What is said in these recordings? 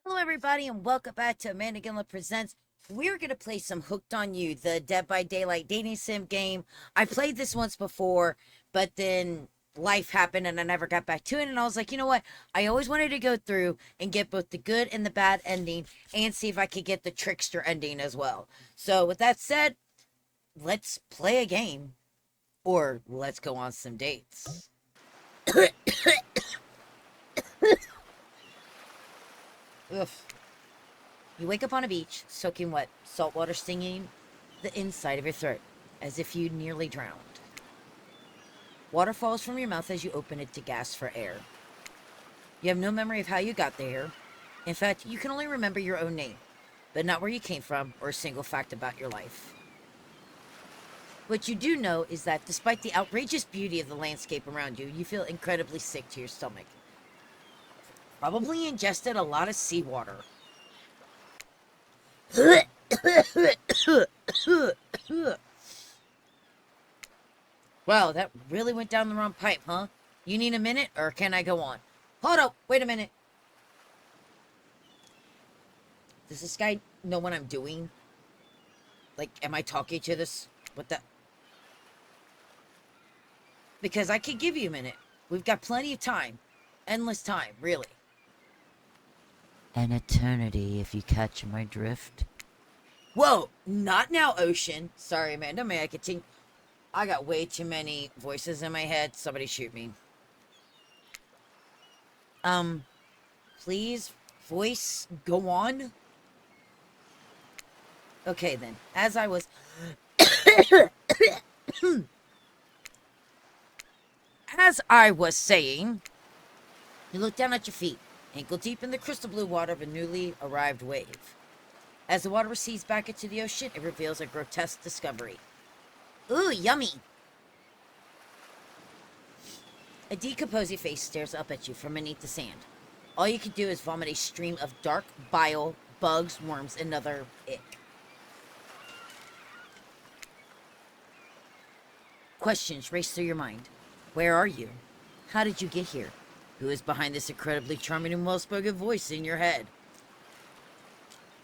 Hello, everybody, and welcome back to Amanda Gilliam Presents. We're going to play some Hooked on You, the Dead by Daylight dating sim game. I played this once before, but then life happened and I never got back to it. And I was like, you know what? I always wanted to go through and get both the good and the bad ending and see if I could get the trickster ending as well. So, with that said, let's play a game or let's go on some dates. Ugh. You wake up on a beach, soaking wet, salt water stinging the inside of your throat, as if you nearly drowned. Water falls from your mouth as you open it to gasp for air. You have no memory of how you got there. In fact, you can only remember your own name, but not where you came from or a single fact about your life. What you do know is that despite the outrageous beauty of the landscape around you, you feel incredibly sick to your stomach. Probably ingested a lot of seawater. Wow, that really went down the wrong pipe, huh? You need a minute, or can I go on? Hold up, wait a minute. Does this guy know what I'm doing? Like, am I talking to this? What the? Because I could give you a minute. We've got plenty of time. Endless time, really. An eternity, if you catch my drift. Whoa, not now, Ocean. Sorry, Amanda, may I continue? I got way too many voices in my head. Somebody shoot me. Please, voice, go on. Okay, then. As I was... As I was saying, you look down at your feet, ankle deep in the crystal blue water of a newly arrived wave. As the water recedes back into the ocean, it reveals a grotesque discovery. Ooh, yummy! A decomposing face stares up at you from beneath the sand. All you can do is vomit a stream of dark bile, bugs, worms, and other ick. Questions race through your mind. Where are you? How did you get here? Who is behind this incredibly charming and well-spoken voice in your head?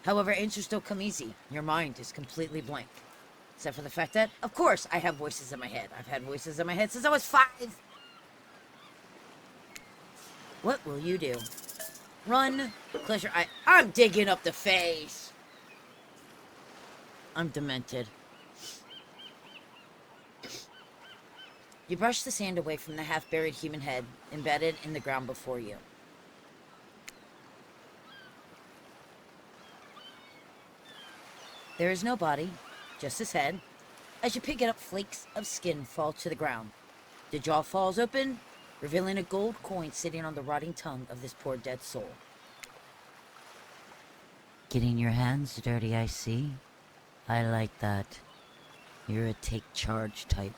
However, answers don't come easy. Your mind is completely blank. Except for the fact that, of course, I have voices in my head. I've had voices in my head since I was 5. What will you do? Run? Close your eye. I'm digging up the face. I'm demented. You brush the sand away from the half-buried human head embedded in the ground before you. There is no body, just his head. As you pick it up, flakes of skin fall to the ground. The jaw falls open, revealing a gold coin sitting on the rotting tongue of this poor dead soul. Getting your hands dirty, I see. I like that. You're a take charge type.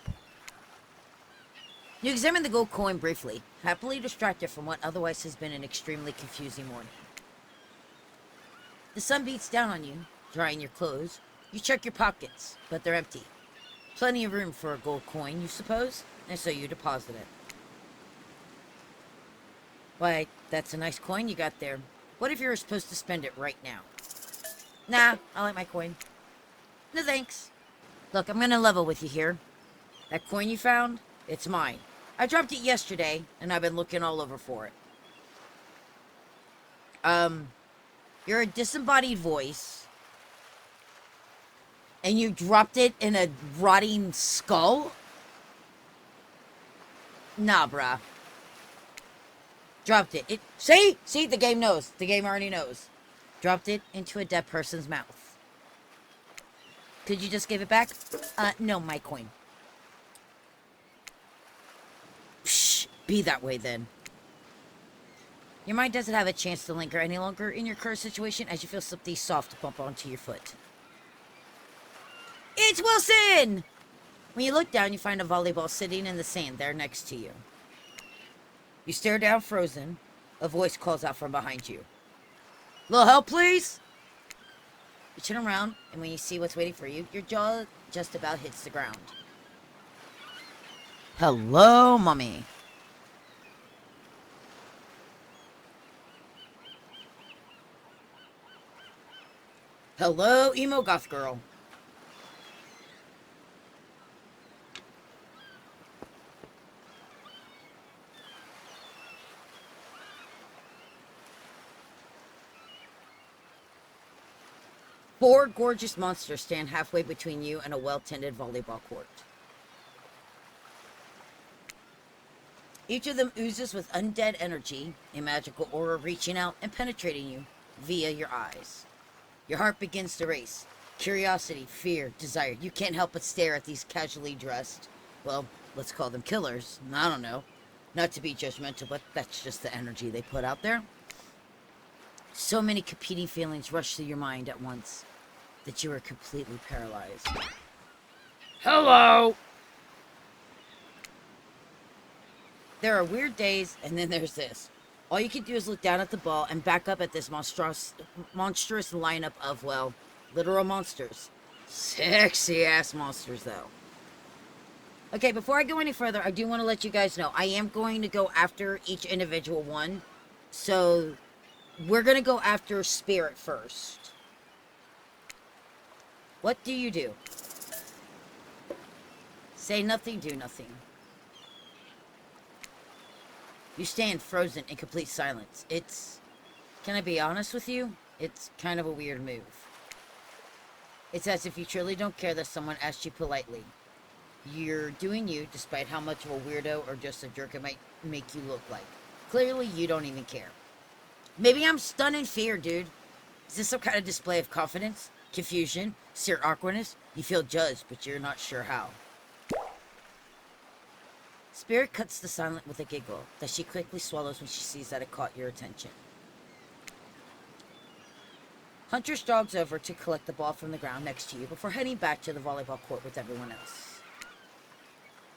You examine the gold coin briefly, happily distracted from what otherwise has been an extremely confusing morning. The sun beats down on you, drying your clothes. You check your pockets, but they're empty. Plenty of room for a gold coin, you suppose, and so you deposit it. Why, that's a nice coin you got there. What if you were supposed to spend it right now? Nah, I like my coin. No thanks. Look, I'm gonna level with you here. That coin you found, it's mine. I dropped it yesterday, and I've been looking all over for it. You're a disembodied voice, and you dropped it in a rotting skull? Nah, bruh. Dropped it. See? See? The game knows. The game already knows. Dropped it into a dead person's mouth. Could you just give it back? No, my coin. Psh, be that way then. Your mind doesn't have a chance to linger any longer in your current situation as you feel something soft bump onto your foot. It's Wilson! When you look down, you find a volleyball sitting in the sand there next to you. You stare down frozen. A voice calls out from behind you. Little help, please? You turn around, and when you see what's waiting for you, your jaw just about hits the ground. Hello, Mummy. Hello, emo goth girl. Four gorgeous monsters stand halfway between you and a well-tended volleyball court. Each of them oozes with undead energy, a magical aura reaching out and penetrating you via your eyes. Your heart begins to race. Curiosity, fear, desire. You can't help but stare at these casually dressed, well, let's call them killers. I don't know. Not to be judgmental, but that's just the energy they put out there. So many competing feelings rush through your mind at once that you are completely paralyzed. Hello! There are weird days, and then there's this. All you can do is look down at the ball and back up at this monstrous lineup of, well, literal monsters. Sexy ass monsters, though. Okay, before I go any further, I do want to let you guys know I am going to go after each individual one. So, we're going to go after Spirit first. What do you do? Say nothing, do nothing. You stand frozen in complete silence. Can I be honest with you? It's kind of a weird move. It's as if you truly don't care that someone asked you politely. You're doing you, despite how much of a weirdo or just a jerk it might make you look like. Clearly, you don't even care. Maybe I'm stunned in fear, dude. Is this some kind of display of confidence? Confusion? Sheer awkwardness? You feel judged, but you're not sure how. Spirit cuts the silence with a giggle that she quickly swallows when she sees that it caught your attention. Hunter jogs over to collect the ball from the ground next to you before heading back to the volleyball court with everyone else.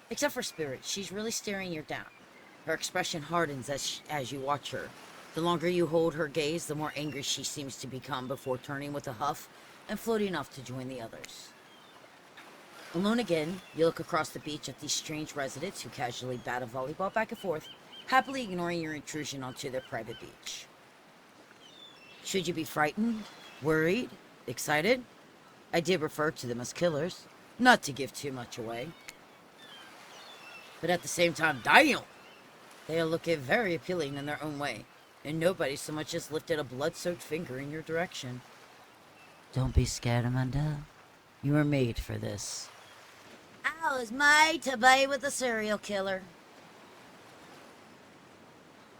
Except for Spirit, she's really staring you down. Her expression hardens as you watch her. The longer you hold her gaze, the more angry she seems to become before turning with a huff and floating off to join the others. Alone again, you look across the beach at these strange residents who casually bat a volleyball back and forth, happily ignoring your intrusion onto their private beach. Should you be frightened, worried, excited? I did refer to them as killers, not to give too much away. But at the same time, damn! They are looking very appealing in their own way, and nobody so much as lifted a blood-soaked finger in your direction. Don't be scared, Amanda. You were made for this. I was made to be with a serial killer.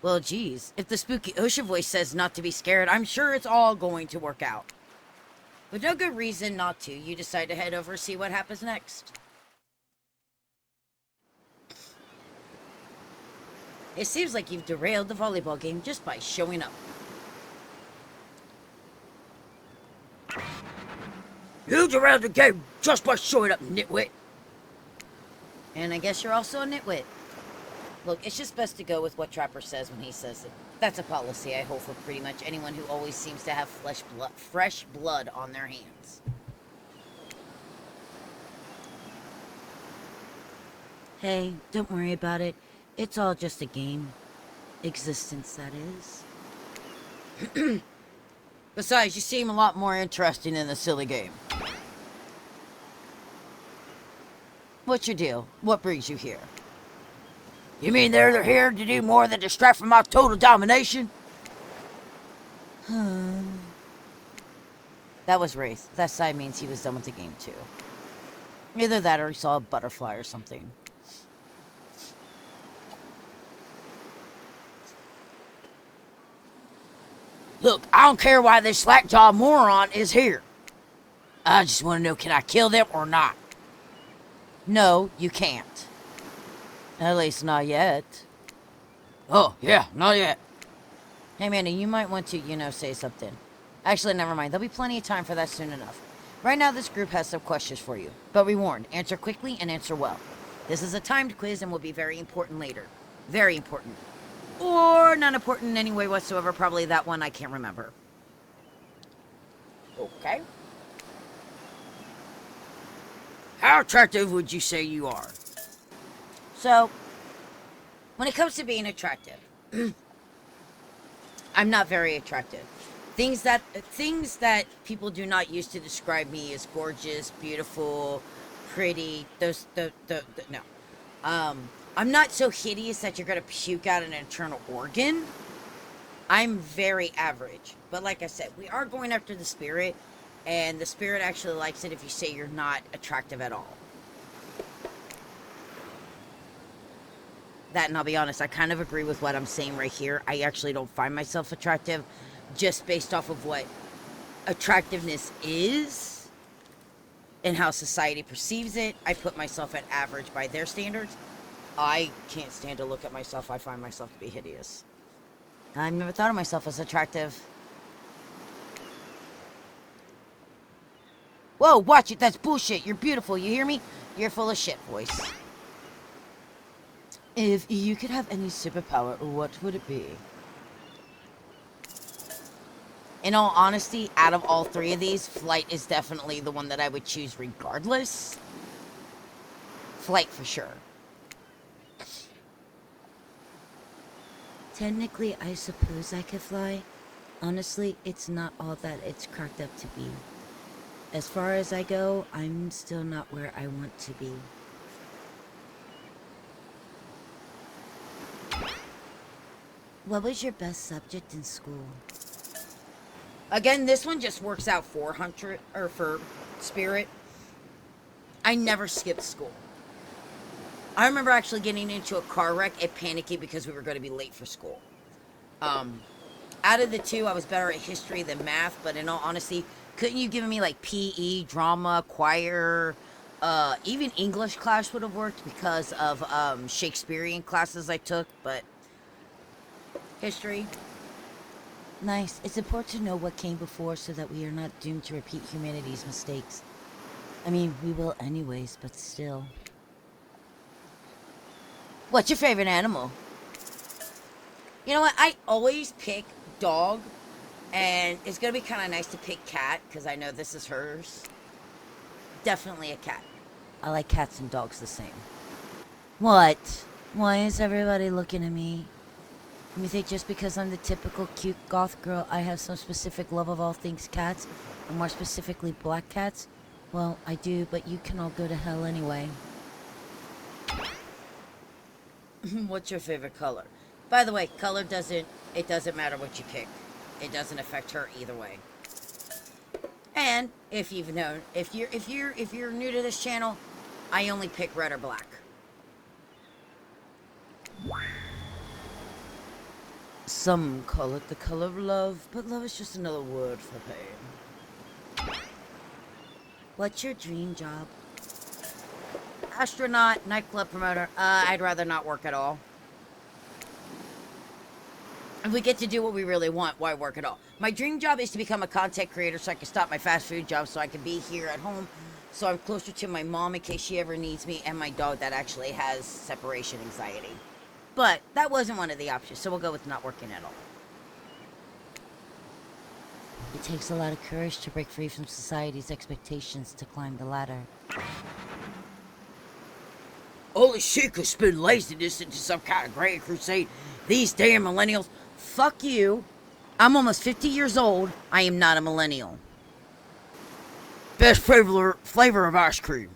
Well, geez, if the spooky ocean voice says not to be scared, I'm sure it's all going to work out. With no good reason not to, you decide to head over and see what happens next. It seems like you've derailed the volleyball game just by showing up. You derailed the game just by showing up, nitwit! And I guess you're also a nitwit. Look, it's just best to go with what Trapper says when he says it. That's a policy I hold for pretty much anyone who always seems to have fresh blood on their hands. Hey, don't worry about it. It's all just a game. Existence, that is. Besides, you seem a lot more interesting in the silly game. What's your deal? What brings you here? You mean they're here to do more than distract from my total domination? That was Wraith. That side means he was done with the game too. Either that or he saw a butterfly or something. Look, I don't care why this slackjaw moron is here. I just want to know, can I kill them or not? No, you can't. At least not yet. Oh, yeah, not yet. Hey, Manny, you might want to, say something. Actually, never mind. There'll be plenty of time for that soon enough. Right now, this group has some questions for you. But be warned, answer quickly and answer well. This is a timed quiz and will be very important later. Very important. Or not important in any way whatsoever. Probably that one I can't remember. Okay. How attractive would you say you are? So, when it comes to being attractive, I'm not very attractive. Things that people do not use to describe me as gorgeous, beautiful, pretty. No. I'm not so hideous that you're gonna puke out an internal organ. I'm very average. But like I said, we are going after the spirit, and the spirit actually likes it if you say you're not attractive at all. That, and I'll be honest, I kind of agree with what I'm saying right here. I actually don't find myself attractive just based off of what attractiveness is and how society perceives it. I put myself at average by their standards. I can't stand to look at myself. I find myself to be hideous. I've never thought of myself as attractive. Whoa, watch it. That's bullshit. You're beautiful. You hear me? You're full of shit, voice. If you could have any superpower, what would it be? In all honesty, out of all three of these, flight is definitely the one that I would choose regardless. Flight for sure. Technically, I suppose I could fly. Honestly, it's not all that it's cracked up to be. As far as I go, I'm still not where I want to be. What was your best subject in school? Again, this one just works out for Hunter, or for Spirit. I never skipped school. I remember actually getting into a car wreck and panicking because we were going to be late for school. Out of the two, I was better at history than math, but in all honesty, couldn't you give me like PE, drama, choir, even English class would have worked because of Shakespearean classes I took, but history. Nice. It's important to know what came before so that we are not doomed to repeat humanity's mistakes. I mean, we will anyways, but still. What's your favorite animal? You know what? I always pick dog, and it's going to be kind of nice to pick cat because I know this is hers. Definitely a cat. I like cats and dogs the same. What? Why is everybody looking at me? You think just because I'm the typical cute goth girl, I have some specific love of all things cats, and more specifically black cats? Well, I do, but you can all go to hell anyway. What's your favorite color? By the way, color doesn't matter what you pick. It doesn't affect her either way. And if you've known, if you're new to this channel, I only pick red or black. Some call it the color of love, but love is just another word for pain. What's your dream job? Astronaut, nightclub promoter. I'd rather not work at all. If we get to do what we really want, why work at all? My dream job is to become a content creator so I can stop my fast food job so I can be here at home so I'm closer to my mom in case she ever needs me, and my dog that actually has separation anxiety. But that wasn't one of the options, so we'll go with not working at all. It takes a lot of courage to break free from society's expectations to climb the ladder. Holy shit, could spin laziness into some kind of great crusade. These damn millennials. Fuck you. I'm almost 50 years old. I am not a millennial. Best flavor of ice cream.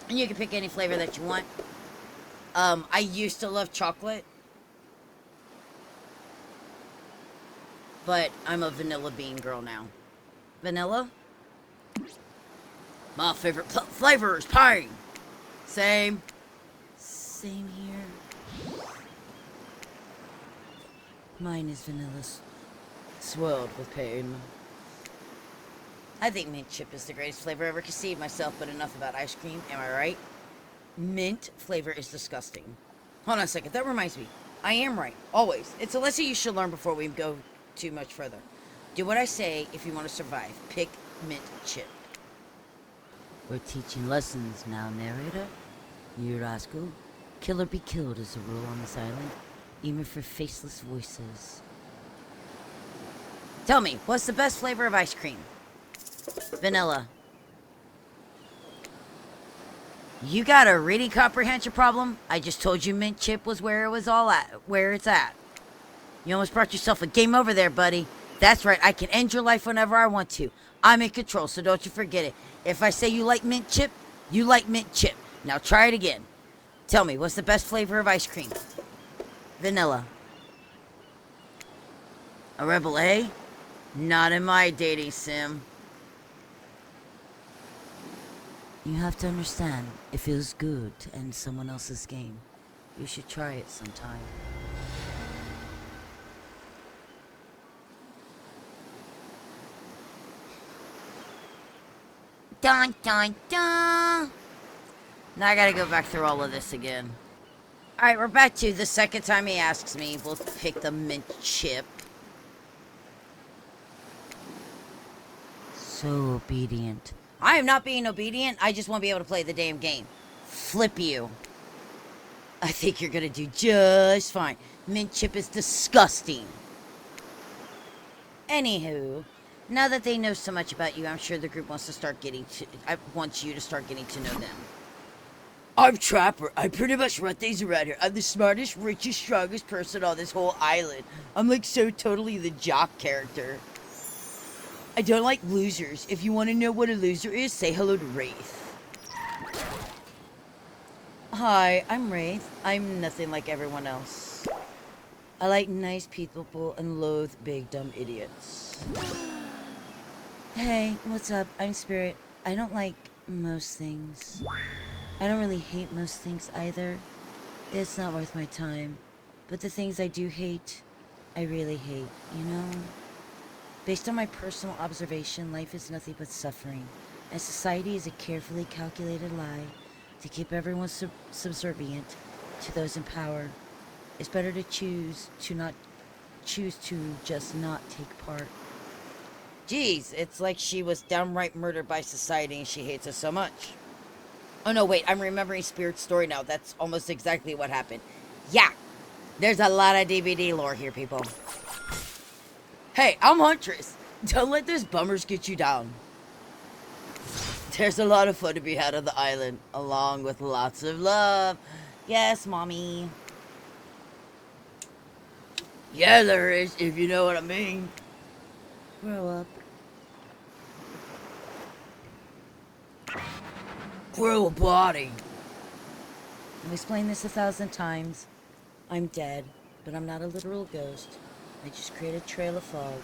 And you can pick any flavor that you want. I used to love chocolate. But I'm a vanilla bean girl now. Vanilla? My favorite flavor is pine. Same. Same here. Mine is vanilla Swirled with pain. I think mint chip is the greatest flavor ever conceived myself, but enough about ice cream, am I right? Mint flavor is disgusting. Hold on a second, that reminds me. I am right, always. It's a lesson you should learn before we go too much further. Do what I say if you want to survive. Pick mint chip. We're teaching lessons now, narrator. You rascal. Kill or be killed is a rule on this island, even for faceless voices. Tell me, what's the best flavor of ice cream? Vanilla. You got a reading comprehension problem? I just told you mint chip was where it was all at, where it's at. You almost brought yourself a game over there, buddy. That's right, I can end your life whenever I want to. I'm in control, so don't you forget it. If I say you like mint chip, you like mint chip. Now try it again. Tell me, what's the best flavor of ice cream? Vanilla. A Rebel A? Not in my dating sim. You have to understand, it feels good to end someone else's game. You should try it sometime. Dun dun dun! Now I gotta go back through all of this again. Alright, we're back to the second time he asks me. We'll pick the mint chip. So obedient. I am not being obedient. I just want to be able to play the damn game. Flip you. I think you're gonna do just fine. Mint chip is disgusting. Anywho, now that they know so much about you, I'm sure the group wants you to start getting to know them. I'm Trapper. I pretty much run things around here. I'm the smartest, richest, strongest person on this whole island. I'm like so totally the jock character. I don't like losers. If you want to know what a loser is, say hello to Wraith. Hi, I'm Wraith. I'm nothing like everyone else. I like nice people and loathe big dumb idiots. Hey, what's up? I'm Spirit. I don't like most things. I don't really hate most things either. It's not worth my time. But the things I do hate, I really hate, you know? Based on my personal observation, life is nothing but suffering, and society is a carefully calculated lie to keep everyone subservient to those in power. It's better to choose to just not take part. Jeez, it's like she was downright murdered by society and she hates us so much. Oh no, wait, I'm remembering Spirit's story now. That's almost exactly what happened. Yeah, there's a lot of DVD lore here, people. Hey, I'm Huntress. Don't let those bummers get you down. There's a lot of fun to be had on the island, along with lots of love. Yes, Mommy. Yeah, there is, if you know what I mean. Grow up. Grow a body. I've explained this 1,000 times. I'm dead, but I'm not a literal ghost. I just create a trail of fog.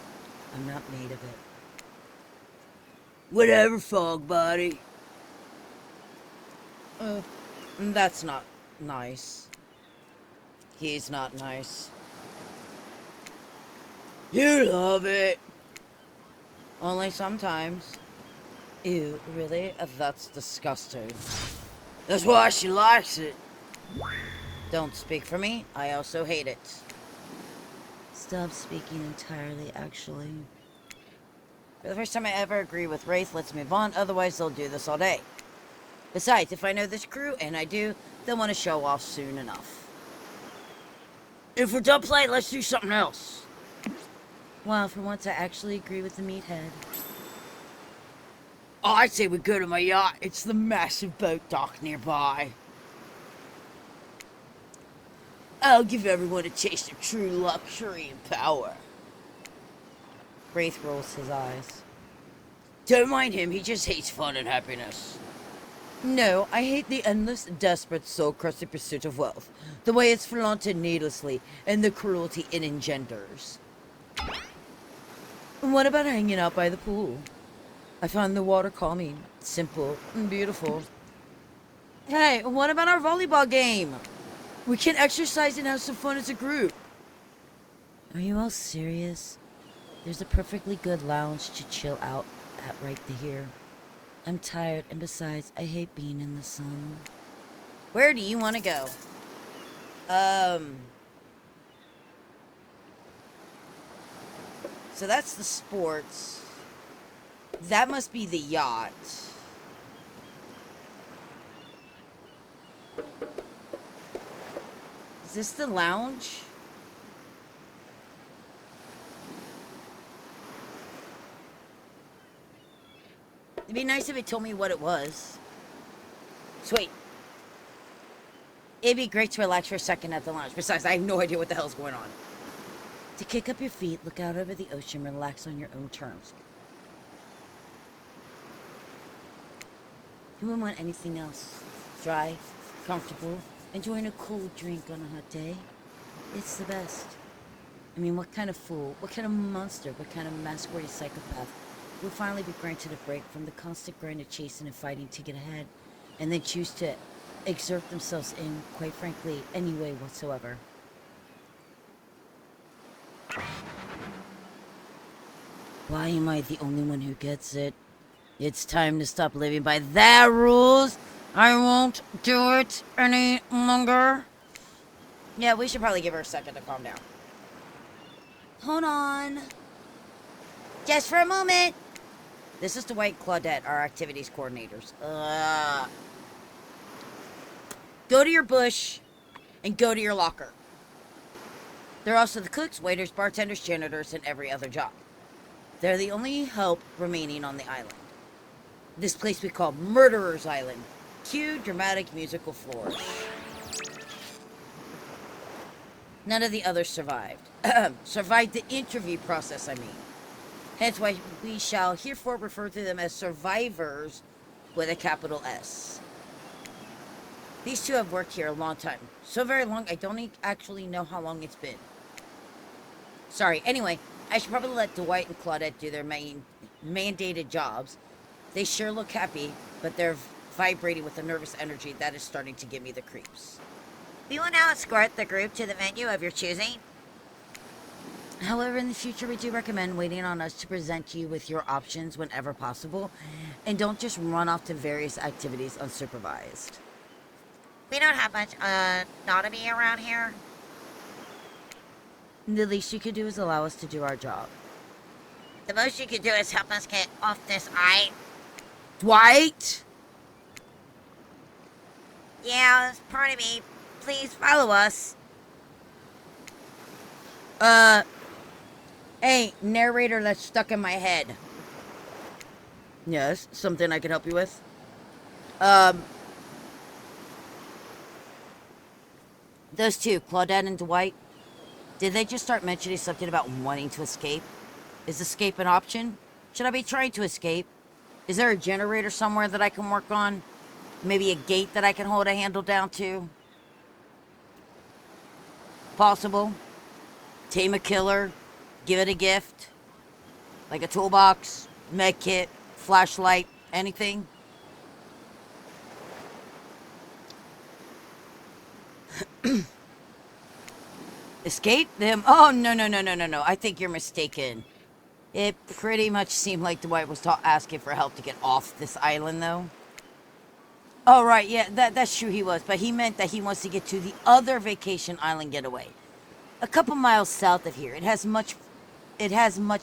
I'm not made of it. Whatever, fog body. That's not nice. He's not nice. You love it. Only sometimes. Ew, really? That's disgusting. That's why she likes it. Don't speak for me. I also hate it. Stop speaking entirely, actually. For the first time I ever agree with Wraith, let's move on. Otherwise, they'll do this all day. Besides, if I know this crew, and I do, they'll want to show off soon enough. If we're done playing, let's do something else. Wow, for once I actually agree with the meathead. Oh, I'd say we go to my yacht. It's the massive boat dock nearby. I'll give everyone a taste of true luxury and power. Wraith rolls his eyes. Don't mind him, he just hates fun and happiness. No, I hate the endless, desperate, soul-crushing pursuit of wealth. The way it's flaunted needlessly, and the cruelty it engenders. What about hanging out by the pool? I find the water calming, simple, and beautiful. Hey, what about our volleyball game? We can exercise and have some fun as a group. Are you all serious? There's a perfectly good lounge to chill out at right here. I'm tired, and besides, I hate being in the sun. Where do you want to go? So that's the sports. That must be the yacht. Is this the lounge? It'd be nice if it told me what it was. Sweet. It'd be great to relax for a second at the lounge. Besides, I have no idea what the hell's going on. To kick up your feet, look out over the ocean, relax on your own terms. You wouldn't want anything else. Dry, comfortable, enjoying a cold drink on a hot day. It's the best. I mean, what kind of fool, what kind of monster, what kind of masquerade psychopath would finally be granted a break from the constant grind of chasing and fighting to get ahead, and then choose to exert themselves in, quite frankly, any way whatsoever? Why am I the only one who gets it? It's time to stop living by their rules. I won't do it any longer. Yeah, we should probably give her a second to calm down. Hold on. Just for a moment. This is Dwight and Claudette, our activities coordinators. Go to your bush and go to your locker. They're also the cooks, waiters, bartenders, janitors, and every other job. They're the only help remaining on the island. This place we call Murderer's Island. Cue dramatic musical flourish. None of the others survived. Survived the interview process, I mean. Hence why we shall herefore refer to them as survivors with a capital S. These two have worked here a long time. So very long, I don't actually know how long it's been. Sorry, anyway, I should probably let Dwight and Claudette do their mandated jobs. They sure look happy, but they're vibrating with a nervous energy that is starting to give me the creeps. We will now escort the group to the venue of your choosing. However, in the future, we do recommend waiting on us to present you with your options whenever possible, and don't just run off to various activities unsupervised. We don't have much autonomy around here. The least you could do is allow us to do our job. The most you can do is help us get off this island. Dwight! Yeah, pardon me. Please follow us. Hey, narrator that's stuck in my head. Yes, something I can help you with? Those two, Claudette and Dwight, did they just start mentioning something about wanting to escape? Is escape an option? Should I be trying to escape? Is there a generator somewhere that I can work on? Maybe a gate that I can hold a handle down to? Possible. Tame a killer. Give it a gift. Like a toolbox, med kit, flashlight, anything? Escape them? Oh, no. I think you're mistaken. It pretty much seemed like Dwight was asking for help to get off this island, though. Oh, right, yeah, that's true he was. But he meant that he wants to get to the other vacation island getaway. A couple miles south of here. It has much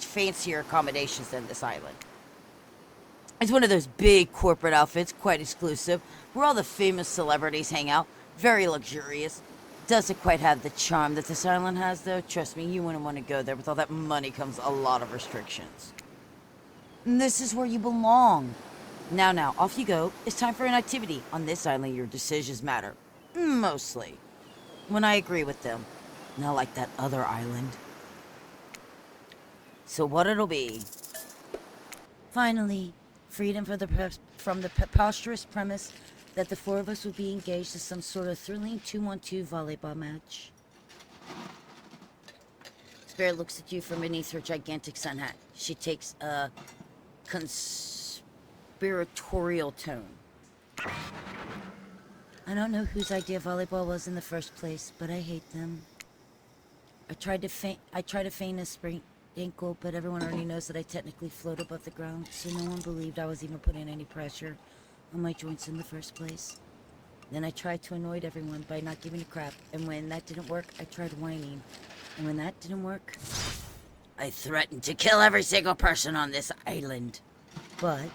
fancier accommodations than this island. It's one of those big corporate outfits, quite exclusive, where all the famous celebrities hang out. Very luxurious. Doesn't quite have the charm that this island has, though. Trust me, you wouldn't want to go there. With all that money comes a lot of restrictions. And this is where you belong. Now, off you go. It's time for an activity. On this island, your decisions matter. Mostly. When I agree with them. Not like that other island. So what it'll be. Finally, freedom from the preposterous premise that the four of us would be engaged in some sort of thrilling 2-on-2 volleyball match. Spirit looks at you from beneath her gigantic sun hat. She takes a conspiratorial tone. I don't know whose idea volleyball was in the first place, but I hate them. I tried to feign a sprained ankle, but everyone already knows that I technically float above the ground, so no one believed I was even putting any pressure on my joints in the first place. Then I tried to annoy everyone by not giving a crap, and when that didn't work, I tried whining. And when that didn't work, I threatened to kill every single person on this island. But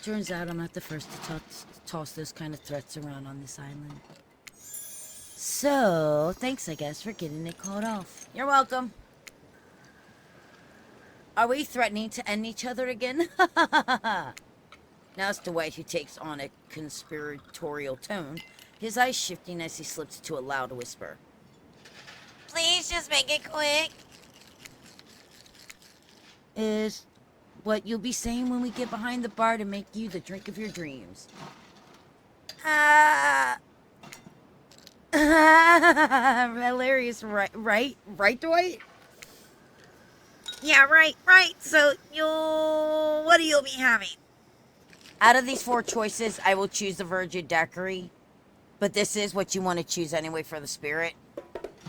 turns out I'm not the first to toss those kind of threats around on this island. So, thanks, I guess, for getting it called off. You're welcome. Are we threatening to end each other again? Now it's Dwight who takes on a conspiratorial tone, his eyes shifting as he slips to a loud whisper. Please just make it quick. Is what you'll be saying when we get behind the bar to make you the drink of your dreams. Hilarious, right, Dwight? Yeah, right. So, what do you be having? Out of these 4 choices, I will choose the Virgin Daiquiri. But this is what you want to choose anyway for the spirit.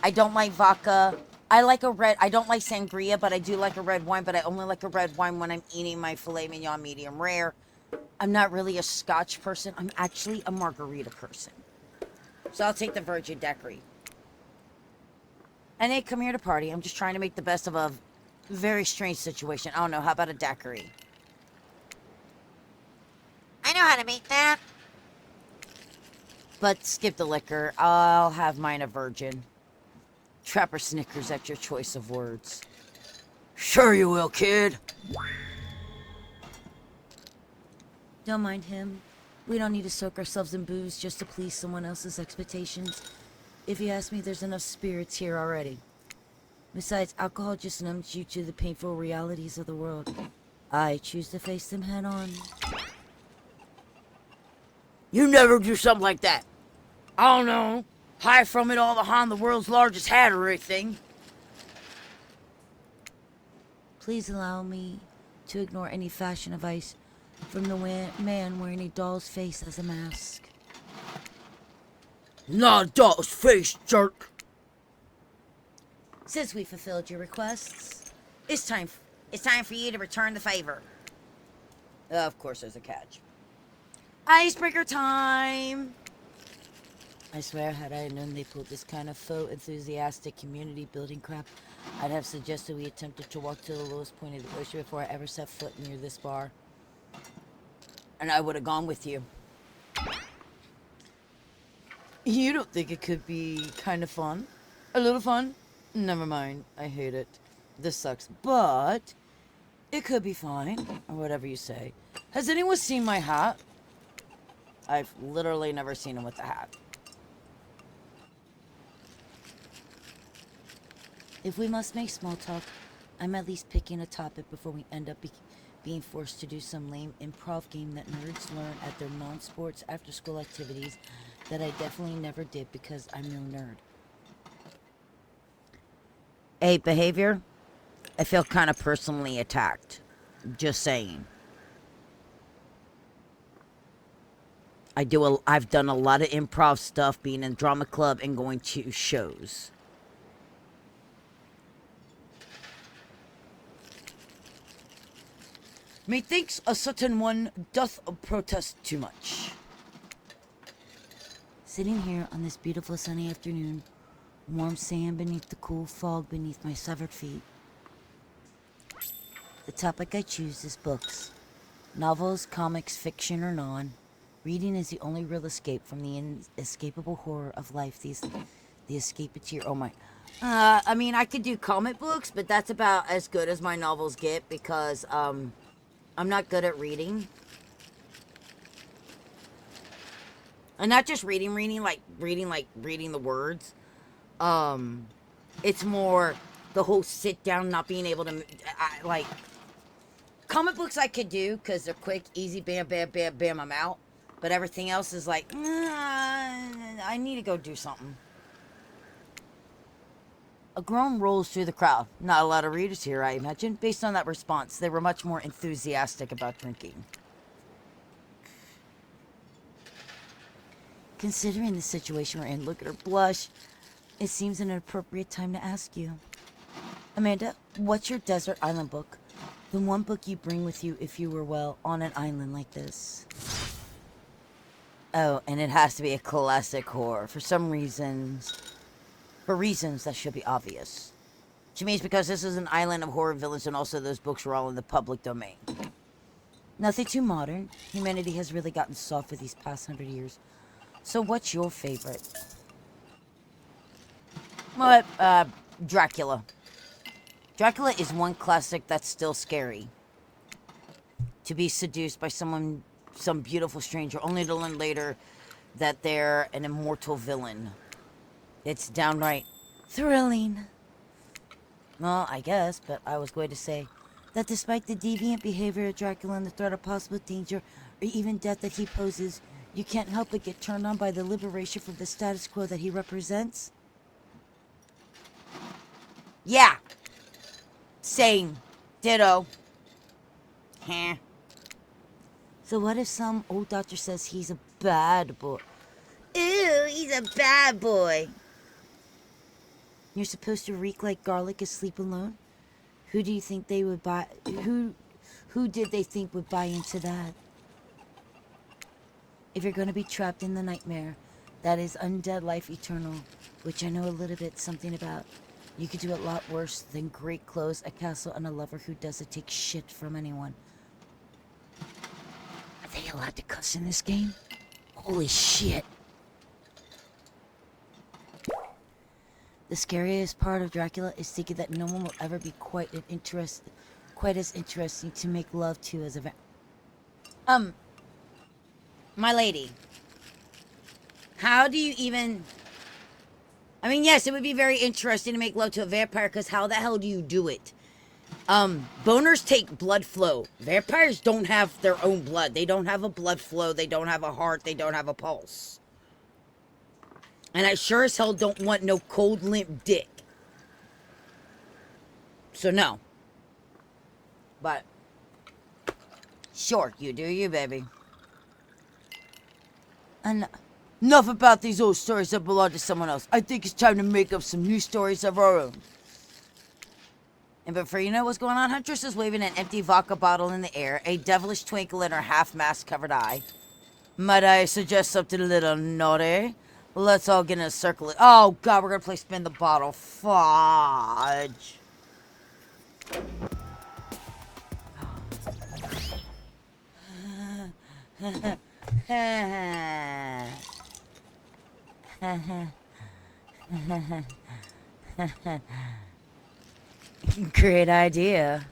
I don't like vodka. I don't like sangria, but I do like a red wine. But I only like a red wine when I'm eating my filet mignon medium rare. I'm not really a scotch person. I'm actually a margarita person. So I'll take the Virgin Daiquiri. And they come here to party. I'm just trying to make the best of a very strange situation. I don't know. How about a daiquiri? I know how to make that. But skip the liquor. I'll have mine a virgin. Trapper Snickers at your choice of words. Sure you will, kid. Don't mind him. We don't need to soak ourselves in booze just to please someone else's expectations. If you ask me, there's enough spirits here already. Besides, alcohol just numbs you to the painful realities of the world. I choose to face them head on. You never do something like that. I don't know. Hide from it all behind the world's largest hat or anything. Please allow me to ignore any fashion advice from the man wearing a doll's face as a mask. Not a doll's face, jerk. Since we fulfilled your requests, It's time for you to return the favor. Of course there's a catch. Icebreaker time! I swear, had I known they pulled this kind of faux enthusiastic community building crap, I'd have suggested we attempted to walk to the lowest point of the ocean before I ever set foot near this bar. And I would have gone with you. You don't think it could be kind of fun? A little fun? Never mind. I hate it. This sucks. But it could be fine. Or whatever you say. Has anyone seen my hat? I've literally never seen him with a hat. If we must make small talk, I'm at least picking a topic before we end up being forced to do some lame improv game that nerds learn at their non-sports after-school activities that I definitely never did because I'm no nerd. Hey, behavior? I feel kind of personally attacked. Just saying. I've done a lot of improv stuff, being in drama club and going to shows. Methinks a certain one doth protest too much. Sitting here on this beautiful sunny afternoon, warm sand beneath the cool fog beneath my severed feet. The topic I choose is books. Novels, comics, fiction, or non. Reading is the only real escape from the inescapable horror of life. The escapeteer. Oh my. I mean, I could do comic books, but that's about as good as my novels get because, I'm not good at reading. And not just reading the words. It's more the whole sit down, not being able to, like, comic books I could do because they're quick, easy, bam, bam, bam, bam, I'm out. But everything else is like, I need to go do something. A groan rolls through the crowd. Not a lot of readers here, I imagine. Based on that response, they were much more enthusiastic about drinking. Considering the situation we're in, look at her blush. It seems an appropriate time to ask you. Amanda, what's your desert island book? The one book you bring with you if you were, well, on an island like this. Oh, and it has to be a classic horror. For reasons that should be obvious. To me, it's because this is an island of horror villains and also those books were all in the public domain. Nothing too modern. Humanity has really gotten soft for these past 100 years. So what's your favorite? Well, Dracula. Dracula is one classic that's still scary. To be seduced by some beautiful stranger, only to learn later that they're an immortal villain. It's downright Thrilling. Well, I guess, but I was going to say that despite the deviant behavior of Dracula and the threat of possible danger or even death that he poses, you can't help but get turned on by the liberation from the status quo that he represents. Yeah. Same. Ditto. Heh. So what if some old doctor says he's a bad boy? Ooh, he's a bad boy. You're supposed to reek like garlic and sleep alone? Who do you think they would buy? Who did they think would buy into that? If you're going to be trapped in the nightmare, that is undead life eternal, which I know a little bit something about, you could do a lot worse than great clothes, a castle, and a lover who doesn't take shit from anyone. Are they allowed to cuss in this game? Holy shit. The scariest part of Dracula is thinking that no one will ever be quite as interesting to make love to as a My lady. How do you even... I mean, yes, it would be very interesting to make love to a vampire, because how the hell do you do it? Boners take blood flow. Vampires don't have their own blood. They don't have a blood flow. They don't have a heart. They don't have a pulse. And I sure as hell don't want no cold, limp dick. So, no. But, sure, you do you, baby. Enough about these old stories that belong to someone else. I think it's time to make up some new stories of our own. And before you know what's going on, Huntress is waving an empty vodka bottle in the air, a devilish twinkle in her half-mask covered eye. Might I suggest something a little naughty? Let's all get in a circle. Oh, God, we're gonna play spin the bottle. Fudge. Great idea.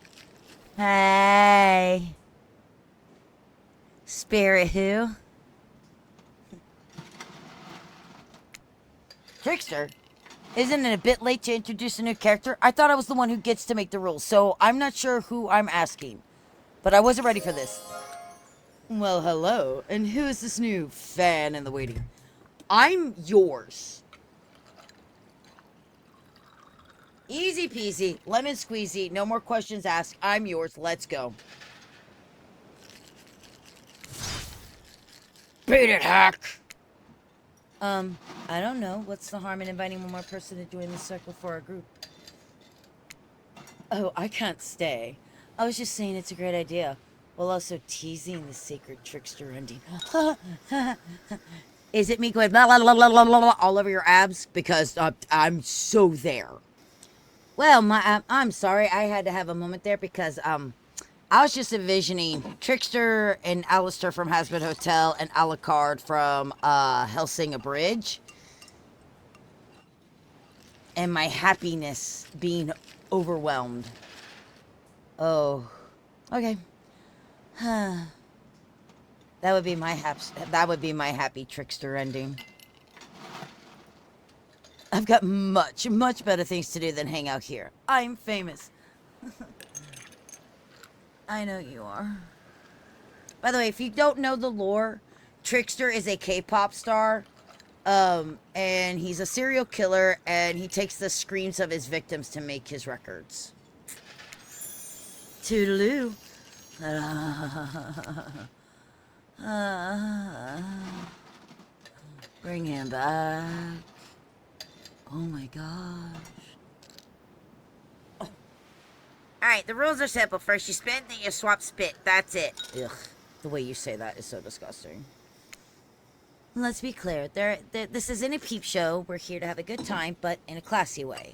Hey. Spirit who? Trickster? Isn't it a bit late to introduce a new character? I thought I was the one who gets to make the rules, so I'm not sure who I'm asking. But I wasn't ready for this. Well, hello. And who is this new fan in the waiting? I'm yours. Easy peasy, lemon squeezy, no more questions asked. I'm yours, let's go. Beat it, hack! I don't know. What's the harm in inviting one more person to join the circle for our group? Oh, I can't stay. I was just saying it's a great idea, while also teasing the sacred trickster ending. Is it me going blah, blah, blah, blah, blah, blah, all over your abs? Because I'm so there. Well, I'm sorry. I had to have a moment there because I was just envisioning Trickster and Alistair from Hazbin Hotel and Alucard from Helsinga Bridge. And my happiness being overwhelmed. Oh, okay. That would be my happy Trickster ending. I've got much, much better things to do than hang out here. I'm famous. I know you are. By the way, if you don't know the lore, Trickster is a K-pop star. And he's a serial killer, and he takes the screams of his victims to make his records. Toodaloo. Bring him back. Oh my gosh. Alright, the rules are simple. First you spin, then you swap spit. That's it. Ugh, the way you say that is so disgusting. Let's be clear. This isn't a peep show. We're here to have a good time, but in a classy way.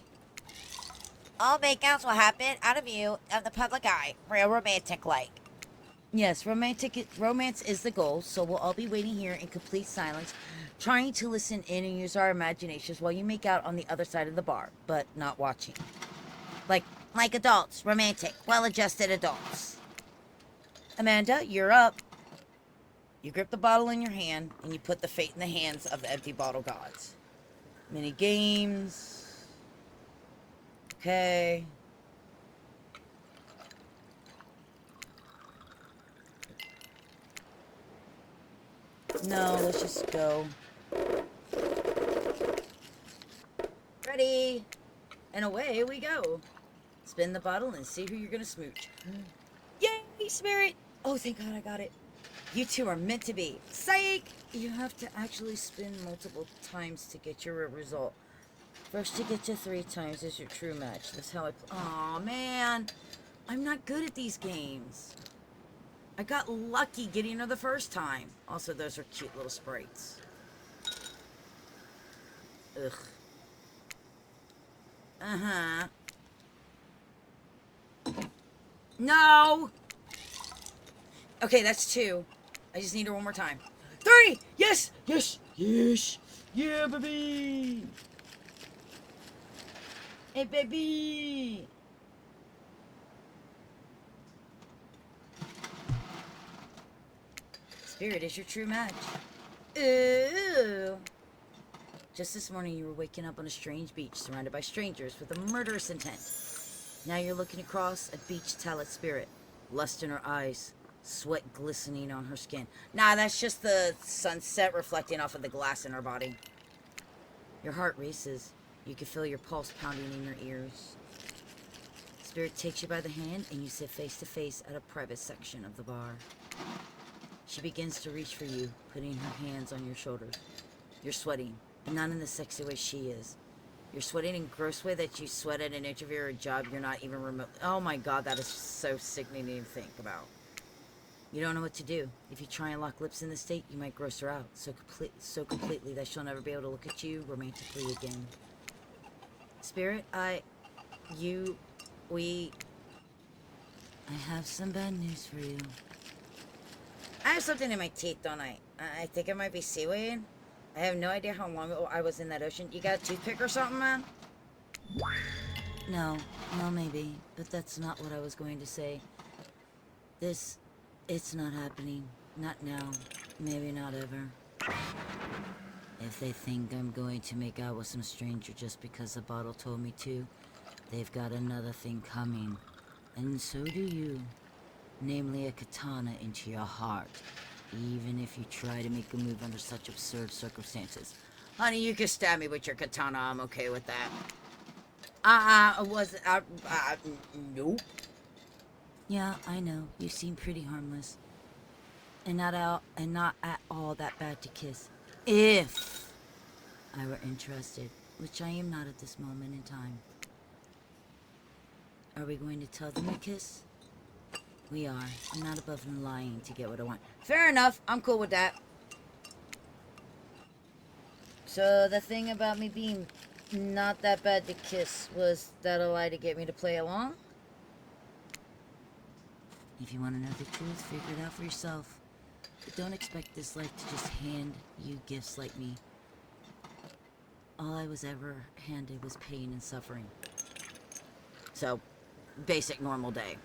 All makeouts will happen out of view of the public eye. Real romantic-like. Yes, romance is the goal, so we'll all be waiting here in complete silence, trying to listen in and use our imaginations while you make out on the other side of the bar, but not watching. Like adults. Romantic. Well-adjusted adults. Amanda, you're up. You grip the bottle in your hand, and you put the fate in the hands of the empty bottle gods. Mini games. Okay. No, let's just go. Ready. And away we go. Spin the bottle and see who you're gonna smooch. Yay, Spirit! Oh, thank God I got it. You two are meant to be. Psych! You have to actually spin multiple times to get your result. First to get to 3 times is your true match. That's how I... Aw, man. I'm not good at these games. I got lucky getting her the first time. Also, those are cute little sprites. Ugh. Uh-huh. No! Okay, that's 2. I just need her one more time. 3! Yes! Yes! Yes! Yeah, baby! Hey, baby! Spirit is your true match. Ooh! Just this morning, you were waking up on a strange beach, surrounded by strangers with a murderous intent. Now you're looking across at beach Talit Spirit, lust in her eyes, sweat glistening on her skin. Nah, that's just the sunset reflecting off of the glass in her body. Your heart races. You can feel your pulse pounding in your ears. Spirit takes you by the hand, and you sit face to face at a private section of the bar. She begins to reach for you, putting her hands on your shoulders. You're sweating, but not in the sexy way she is. You're sweating in a gross way that you sweat at an interview or a job you're not even remote. Oh my God, that is so sickening to even think about. You don't know what to do. If you try and lock lips in this state, you might gross her out so completely that she'll never be able to look at you romantically again. Spirit, we... I have some bad news for you. I have something in my teeth, don't I? I think it might be seaweed. I have no idea how long I was in that ocean. You got a toothpick or something, man? No, well, maybe, but that's not what I was going to say. It's not happening. Not now. Maybe not ever. If they think I'm going to make out with some stranger just because the bottle told me to, they've got another thing coming. And so do you. Namely a katana into your heart. Even if you try to make a move under such absurd circumstances. Honey, you can stab me with your katana. I'm okay with that. Nope. Yeah, I know. You seem pretty harmless. And not at all that bad to kiss. If I were interested, which I am not at this moment in time. Are we going to tell them to kiss? We are. I'm not above lying to get what I want. Fair enough. I'm cool with that. So the thing about me being not that bad to kiss, was that a lie to get me to play along? If you want to know the truth, figure it out for yourself. But don't expect this life to just hand you gifts like me. All I was ever handed was pain and suffering. So, basic normal day.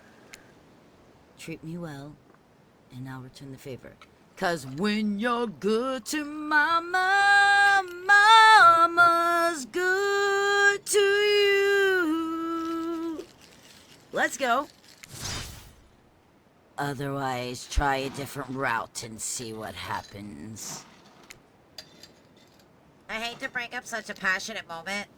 Treat me well, and I'll return the favor. 'Cause when you're good to mama, mama's good to you. Let's go. Otherwise, try a different route and see what happens. I hate to bring up such a passionate moment.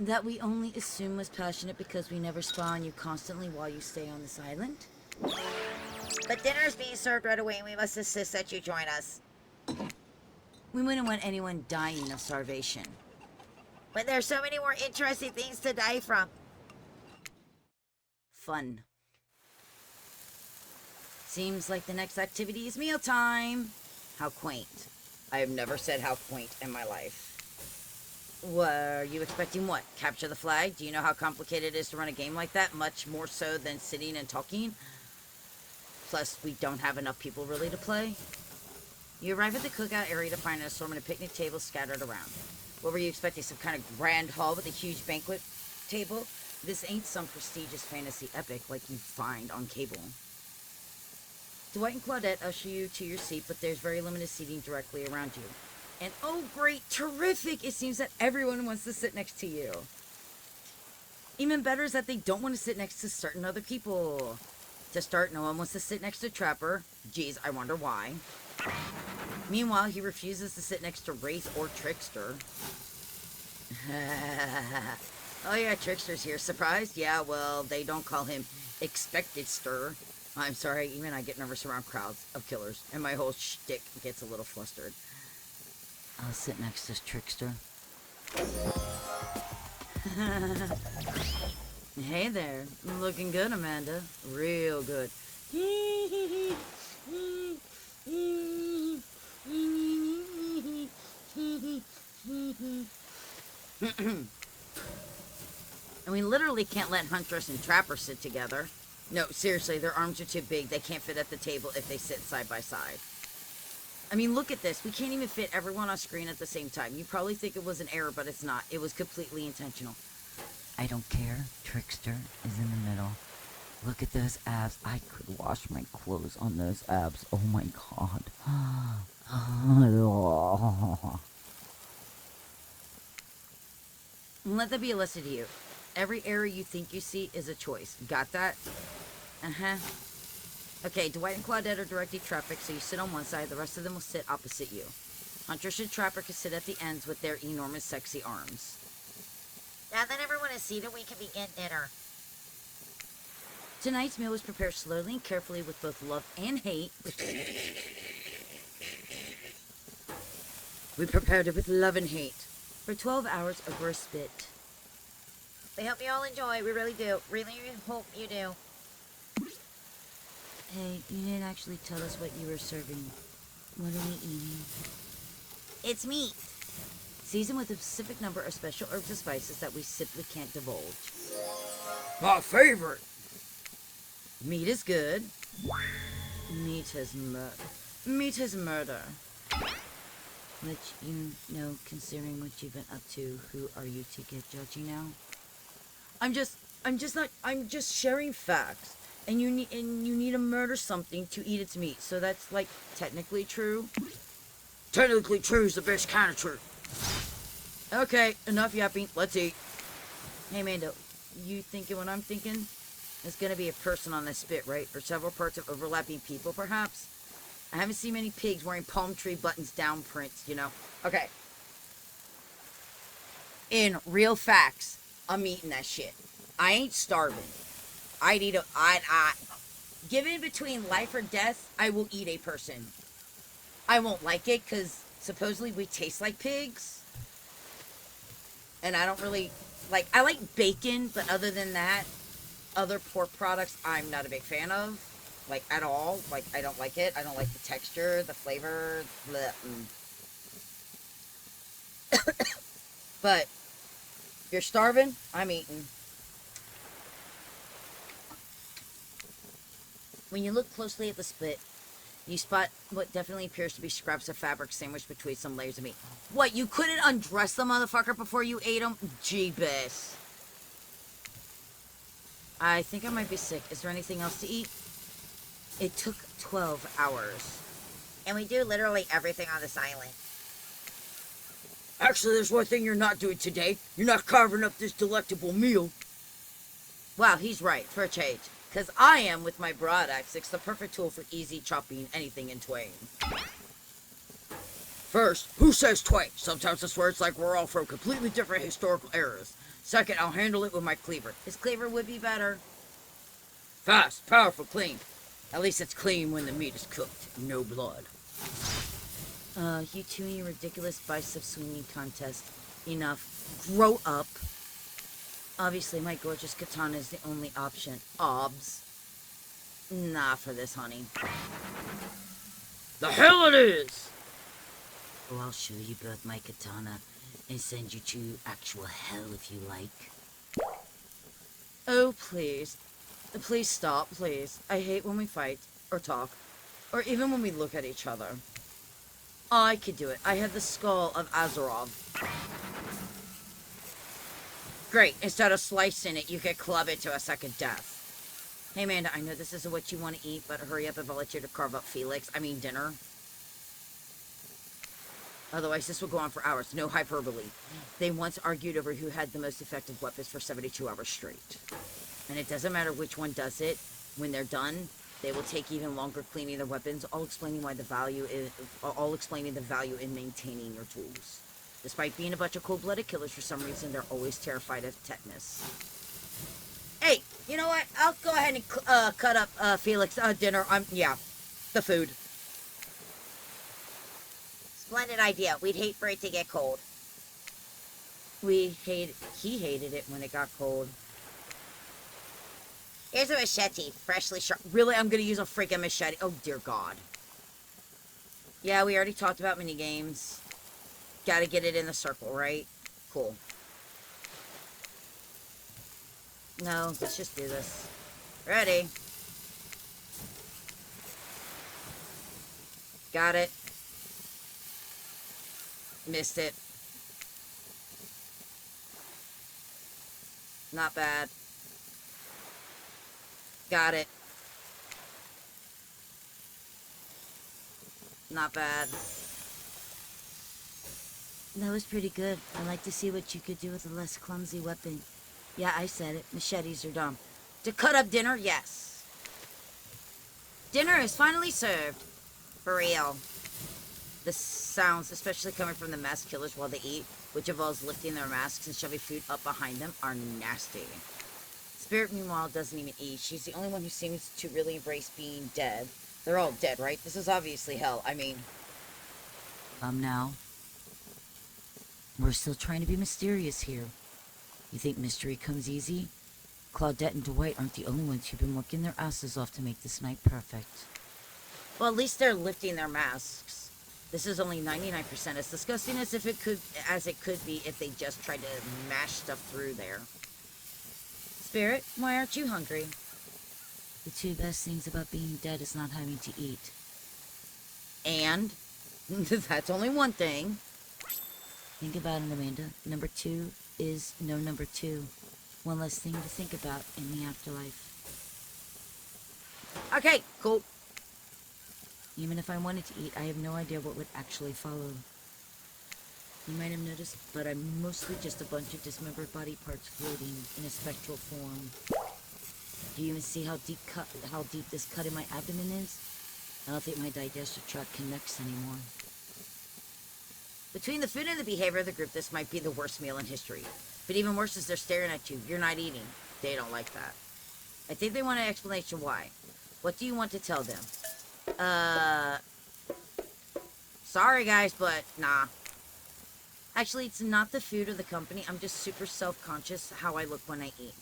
That we only assume was passionate because we never spy on you constantly while you stay on this island? But dinner is being served right away and we must insist that you join us. We wouldn't want anyone dying of starvation. But there's so many more interesting things to die from. Fun. Seems like the next activity is mealtime. How quaint. I have never said how quaint in my life. Were you expecting what? Capture the flag? Do you know how complicated it is to run a game like that? Much more so than sitting and talking. Plus, we don't have enough people really to play. You arrive at the cookout area to find an assortment of picnic tables scattered around. What were you expecting? Some kind of grand hall with a huge banquet table? This ain't some prestigious fantasy epic like you find on cable. Dwight and Claudette usher you to your seat, but there's very limited seating directly around you. And oh great, terrific! It seems that everyone wants to sit next to you. Even better is that they don't want to sit next to certain other people. To start, no one wants to sit next to Trapper. Geez, I wonder why. Meanwhile, he refuses to sit next to Wraith or Trickster. Oh yeah, Trickster's here. Surprised? Yeah, well, they don't call him Expected Stir. I'm sorry, even I get nervous around crowds of killers, and my whole shtick gets a little flustered. I'll sit next to Trickster. Hey there. Looking good, Amanda. Real good. And we literally can't let Huntress and Trapper sit together. No, seriously, their arms are too big. They can't fit at the table if they sit side by side. I mean, look at this. We can't even fit everyone on screen at the same time. You probably think it was an error, but it's not. It was completely intentional. I don't care. Trickster is in the middle. Look at those abs. I could wash my clothes on those abs. Oh my god. Let that be a lesson to you. Every error you think you see is a choice. Got that? Uh-huh. Okay, Dwight and Claudette are directing traffic, so you sit on one side. The rest of them will sit opposite you. Huntress and Trapper can sit at the ends with their enormous, sexy arms. Now that everyone is seated, we can begin dinner. Tonight's meal was prepared slowly and carefully with both love and hate. We prepared it with love and hate. For 12 hours of respite. We hope you all enjoy. We really do. Really hope you do. Hey, you didn't actually tell us what you were serving. What are we eating? It's meat. Seasoned with a specific number of special herbs and spices that we simply can't divulge. My favorite. Meat is good. Meat is murder. Which, you know, considering what you've been up to, who are you to get judgy now? I'm just sharing facts. And you need to murder something to eat its meat. So that's like technically true. Technically true is the best kind of true. Okay, enough yapping. Let's eat. Hey Mando, you thinking what I'm thinking? There's gonna be a person on this spit, right? Or several parts of overlapping people, perhaps? I haven't seen many pigs wearing palm tree buttons down prints, you know? Okay. In real facts, I'm eating that shit. I ain't starving. I'd eat given between life or death, I will eat a person. I won't like it, because supposedly we taste like pigs. And I don't really, I like bacon, but other than that, other pork products I'm not a big fan of. At all. I don't like it. I don't like the texture, the flavor, But, if you're starving, I'm eating. When you look closely at the spit, you spot what definitely appears to be scraps of fabric sandwiched between some layers of meat. What, you couldn't undress the motherfucker before you ate him? Jeebus. I think I might be sick. Is there anything else to eat? It took 12 hours. And we do literally everything on this island. Actually, there's one thing you're not doing today. You're not carving up this delectable meal. Wow, he's right, for a change. Because I am, with my broad axe, it's the perfect tool for easy chopping anything in twain. First, who says twain? Sometimes I swear it's like we're all from completely different historical eras. Second, I'll handle it with my cleaver. His cleaver would be better. Fast, powerful, clean. At least it's clean when the meat is cooked. No blood. You two and your ridiculous bicep swinging contest. Enough. Grow up. Obviously, my gorgeous katana is the only option. Obs. Nah, for this, honey. The hell it is! Oh, I'll show you both my katana and send you to actual hell if you like. Oh, please. Please stop, please. I hate when we fight, or talk, or even when we look at each other. I could do it. I have the skull of Azarov. Great. Instead of slicing it, you could club it to a second death. Hey, Amanda, I know this isn't what you want to eat, but hurry up if I let you to carve up Felix. I mean, dinner. Otherwise, this will go on for hours. No hyperbole. They once argued over who had the most effective weapons for 72 hours straight. And it doesn't matter which one does it. When they're done, they will take even longer cleaning their weapons, all explaining the value in maintaining your tools. Despite being a bunch of cold-blooded killers, for some reason, they're always terrified of tetanus. Hey, you know what? I'll go ahead and cut up Felix dinner. The food. Splendid idea. We'd hate for it to get cold. He hated it when it got cold. Here's a machete, freshly sharp. Really, I'm gonna use a freaking machete. Oh dear God. Yeah, we already talked about mini games. Gotta get it in the circle, right? Cool. No, let's just do this. Ready. Got it. Missed it. Not bad. Got it. Not bad. That was pretty good. I'd like to see what you could do with a less clumsy weapon. Yeah, I said it. Machetes are dumb. To cut up dinner, yes. Dinner is finally served. For real. The sounds, especially coming from the masked killers while they eat, which involves lifting their masks and shoving food up behind them, are nasty. Spirit, meanwhile, doesn't even eat. She's the only one who seems to really embrace being dead. They're all dead, right? This is obviously hell. I mean... Now. We're still trying to be mysterious here. You think mystery comes easy? Claudette and Dwight aren't the only ones who've been working their asses off to make this night perfect. Well, at least they're lifting their masks. This is only 99% as disgusting as it could be if they just tried to mash stuff through there. Spirit, why aren't you hungry? The two best things about being dead is not having to eat. And that's only one thing. Think about it, Amanda. Number 2 is no number 2. One less thing to think about in the afterlife. Okay, cool. Even if I wanted to eat, I have no idea what would actually follow. You might have noticed, but I'm mostly just a bunch of dismembered body parts floating in a spectral form. Do you even see how deep this cut in my abdomen is? I don't think my digestive tract connects anymore. Between the food and the behavior of the group, this might be the worst meal in history. But even worse is they're staring at you. You're not eating. They don't like that. I think they want an explanation why. What do you want to tell them? Sorry guys, but nah. Actually, it's not the food or the company. I'm just super self-conscious how I look when I eat.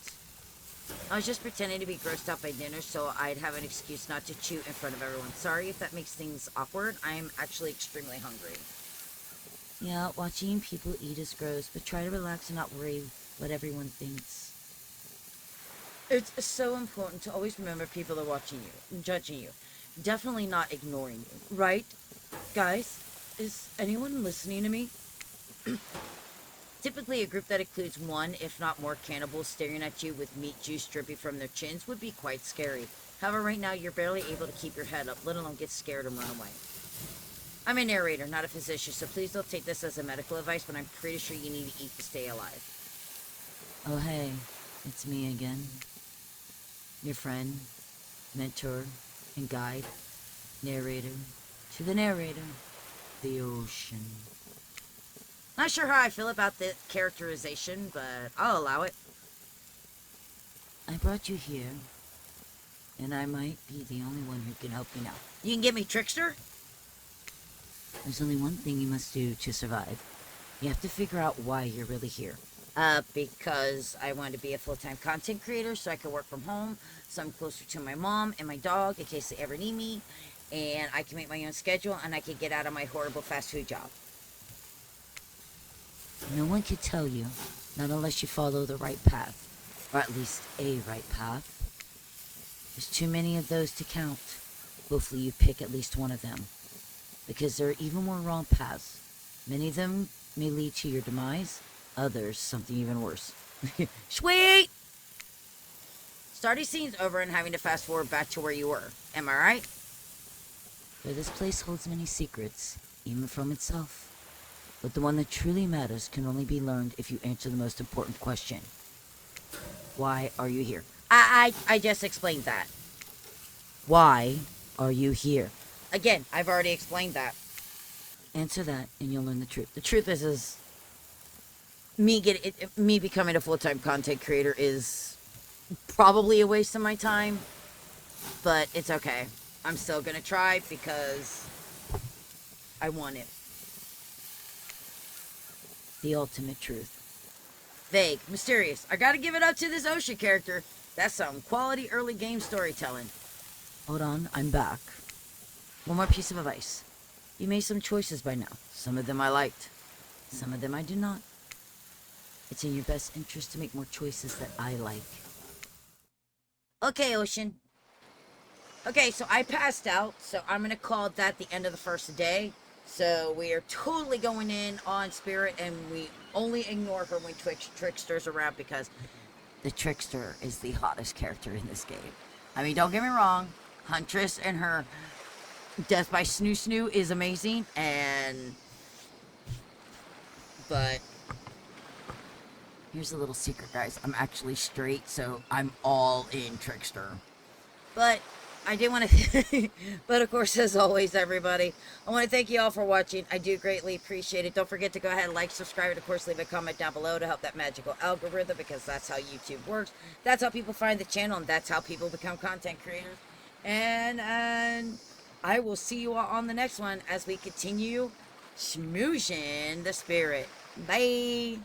I was just pretending to be grossed out by dinner so I'd have an excuse not to chew in front of everyone. Sorry if that makes things awkward. I'm actually extremely hungry. Yeah, watching people eat is gross, but try to relax and not worry what everyone thinks. It's so important to always remember people are watching you and judging you. Definitely not ignoring you. Right? Guys, is anyone listening to me? Typically, a group that includes one, if not more, cannibals staring at you with meat juice dripping from their chins would be quite scary. However, right now, you're barely able to keep your head up, let alone get scared and run away. I'm a narrator, not a physician, so please don't take this as a medical advice, but I'm pretty sure you need to eat to stay alive. Oh hey, it's me again. Your friend, mentor, and guide, narrator, to the narrator, the ocean. Not sure how I feel about the characterization, but I'll allow it. I brought you here, and I might be the only one who can help you now. You can give me Trickster? There's only one thing you must do to survive. You have to figure out why you're really here. Because I want to be a full-time content creator so I can work from home, so I'm closer to my mom and my dog in case they ever need me, and I can make my own schedule, and I can get out of my horrible fast food job. No one can tell you, not unless you follow the right path, or at least a right path. There's too many of those to count. Hopefully you pick at least one of them, because there are even more wrong paths. Many of them may lead to your demise, others something even worse. Sweet! Starting scenes over and having to fast forward back to where you were. Am I right? For this place holds many secrets, even from itself. But the one that truly matters can only be learned if you answer the most important question. Why are you here? I just explained that. Why are you here? Again, I've already explained that. Answer that and you'll learn the truth. The truth is me becoming a full-time content creator is probably a waste of my time, but it's okay. I'm still gonna try because I want it. The ultimate truth. Vague, mysterious. I gotta give it up to this Ocean character. That's some quality early game storytelling. Hold on, I'm back. One more piece of advice. You made some choices by now. Some of them I liked. Some of them I do not. It's in your best interest to make more choices that I like. Okay, Ocean. Okay, so I passed out, so I'm gonna call that the end of the first day. So we are totally going in on Spirit, and we only ignore her when Trickster's around because The Trickster is the hottest character in this game. I mean, don't get me wrong. Huntress and her death by Snoo Snoo is amazing, but Here's a little secret, guys. I'm actually straight, so I'm all in Trickster. But I did want to, but of course, as always, everybody, I want to thank you all for watching. I do greatly appreciate it. Don't forget to go ahead and like, subscribe, and of course, leave a comment down below to help that magical algorithm, because that's how YouTube works. That's how people find the channel, and that's how people become content creators. And I will see you all on the next one as we continue schmoozing the Spirit. Bye.